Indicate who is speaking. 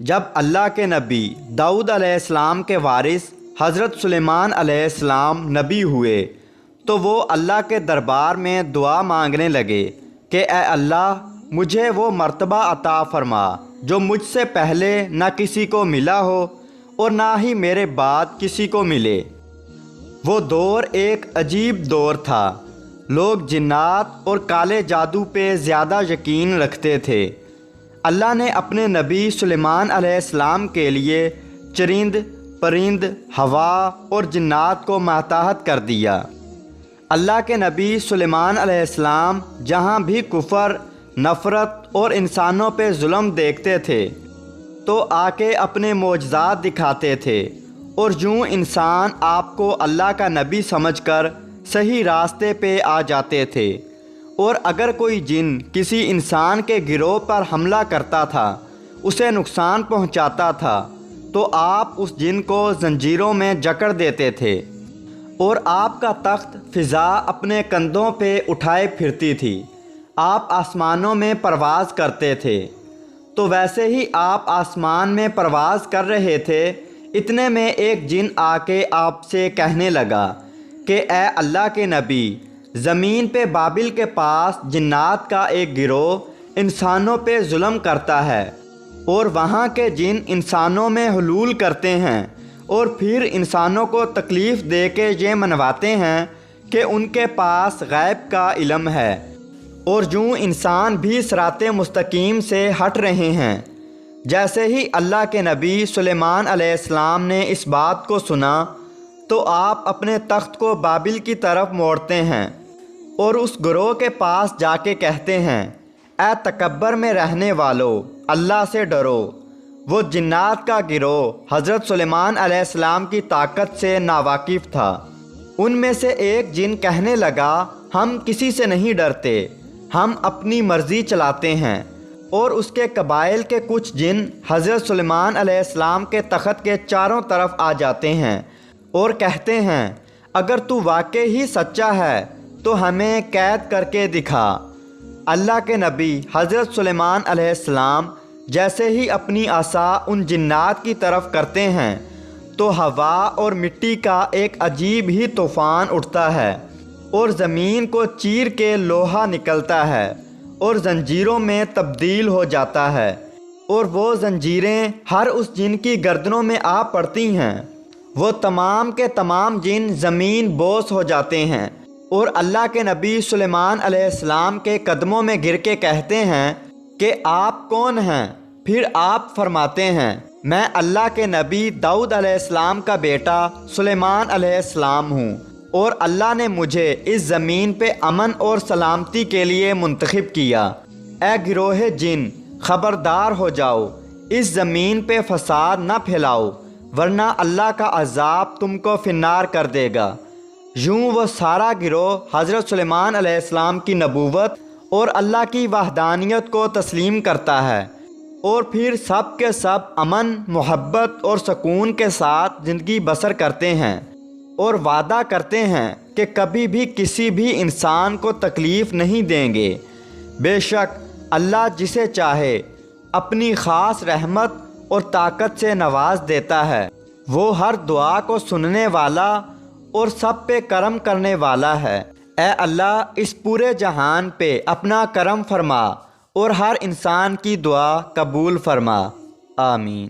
Speaker 1: جب اللہ کے نبی داؤد علیہ السلام کے وارث حضرت سلیمان علیہ السلام نبی ہوئے تو وہ اللہ کے دربار میں دعا مانگنے لگے کہ اے اللہ مجھے وہ مرتبہ عطا فرما جو مجھ سے پہلے نہ کسی کو ملا ہو اور نہ ہی میرے بعد کسی کو ملے۔ وہ دور ایک عجیب دور تھا۔ لوگ جنات اور کالے جادو پہ زیادہ یقین رکھتے تھے۔ اللہ نے اپنے نبی سلیمان علیہ السلام کے لیے چرند، پرند، ہوا اور جنات کو ماتحت کر دیا۔ اللہ کے نبی سلیمان علیہ السلام جہاں بھی کفر، نفرت اور انسانوں پہ ظلم دیکھتے تھے تو آ کے اپنے معجزات دکھاتے تھے، اور یوں انسان آپ کو اللہ کا نبی سمجھ کر صحیح راستے پہ آ جاتے تھے۔ اور اگر کوئی جن کسی انسان کے گروہ پر حملہ کرتا تھا، اسے نقصان پہنچاتا تھا، تو آپ اس جن کو زنجیروں میں جکڑ دیتے تھے، اور آپ کا تخت فضا اپنے کندھوں پہ اٹھائے پھرتی تھی۔ آپ آسمانوں میں پرواز کرتے تھے۔ تو ویسے ہی آپ آسمان میں پرواز کر رہے تھے، اتنے میں ایک جن آ کے آپ سے کہنے لگا کہ اے اللہ کے نبی، زمین پہ بابل کے پاس جنات کا ایک گروہ انسانوں پہ ظلم کرتا ہے، اور وہاں کے جن انسانوں میں حلول کرتے ہیں اور پھر انسانوں کو تکلیف دے کے یہ منواتے ہیں کہ ان کے پاس غیب کا علم ہے، اور یوں انسان بھی صراط مستقیم سے ہٹ رہے ہیں۔ جیسے ہی اللہ کے نبی سلیمان علیہ السلام نے اس بات کو سنا تو آپ اپنے تخت کو بابل کی طرف موڑتے ہیں اور اس گروہ کے پاس جا کے کہتے ہیں، اے تکبر میں رہنے والو، اللہ سے ڈرو۔ وہ جنات کا گروہ حضرت سلیمان علیہ السلام کی طاقت سے ناواقف تھا۔ ان میں سے ایک جن کہنے لگا، ہم کسی سے نہیں ڈرتے، ہم اپنی مرضی چلاتے ہیں۔ اور اس کے قبائل کے کچھ جن حضرت سلیمان علیہ السلام کے تخت کے چاروں طرف آ جاتے ہیں اور کہتے ہیں، اگر تو واقعی ہی سچا ہے تو ہمیں قید کر کے دکھا۔ اللہ کے نبی حضرت سلیمان علیہ السلام جیسے ہی اپنی عصا ان جنات کی طرف کرتے ہیں تو ہوا اور مٹی کا ایک عجیب ہی طوفان اٹھتا ہے، اور زمین کو چیر کے لوہا نکلتا ہے اور زنجیروں میں تبدیل ہو جاتا ہے، اور وہ زنجیریں ہر اس جن کی گردنوں میں آ پڑتی ہیں۔ وہ تمام کے تمام جن زمین بوس ہو جاتے ہیں، اور اللہ کے نبی سلیمان علیہ السلام کے قدموں میں گر کے کہتے ہیں کہ آپ کون ہیں؟ پھر آپ فرماتے ہیں، میں اللہ کے نبی داؤد علیہ السلام کا بیٹا سلیمان علیہ السلام ہوں، اور اللہ نے مجھے اس زمین پہ امن اور سلامتی کے لیے منتخب کیا۔ اے گروہ جن، خبردار ہو جاؤ، اس زمین پہ فساد نہ پھیلاؤ، ورنہ اللہ کا عذاب تم کو فنار کر دے گا۔ یوں وہ سارا گروہ حضرت سلیمان علیہ السلام کی نبوت اور اللہ کی وحدانیت کو تسلیم کرتا ہے، اور پھر سب کے سب امن، محبت اور سکون کے ساتھ زندگی بسر کرتے ہیں، اور وعدہ کرتے ہیں کہ کبھی بھی کسی بھی انسان کو تکلیف نہیں دیں گے۔ بے شک اللہ جسے چاہے اپنی خاص رحمت اور طاقت سے نواز دیتا ہے۔ وہ ہر دعا کو سننے والا اور سب پہ کرم کرنے والا ہے۔ اے اللہ، اس پورے جہان پہ اپنا کرم فرما اور ہر انسان کی دعا قبول فرما۔ آمین۔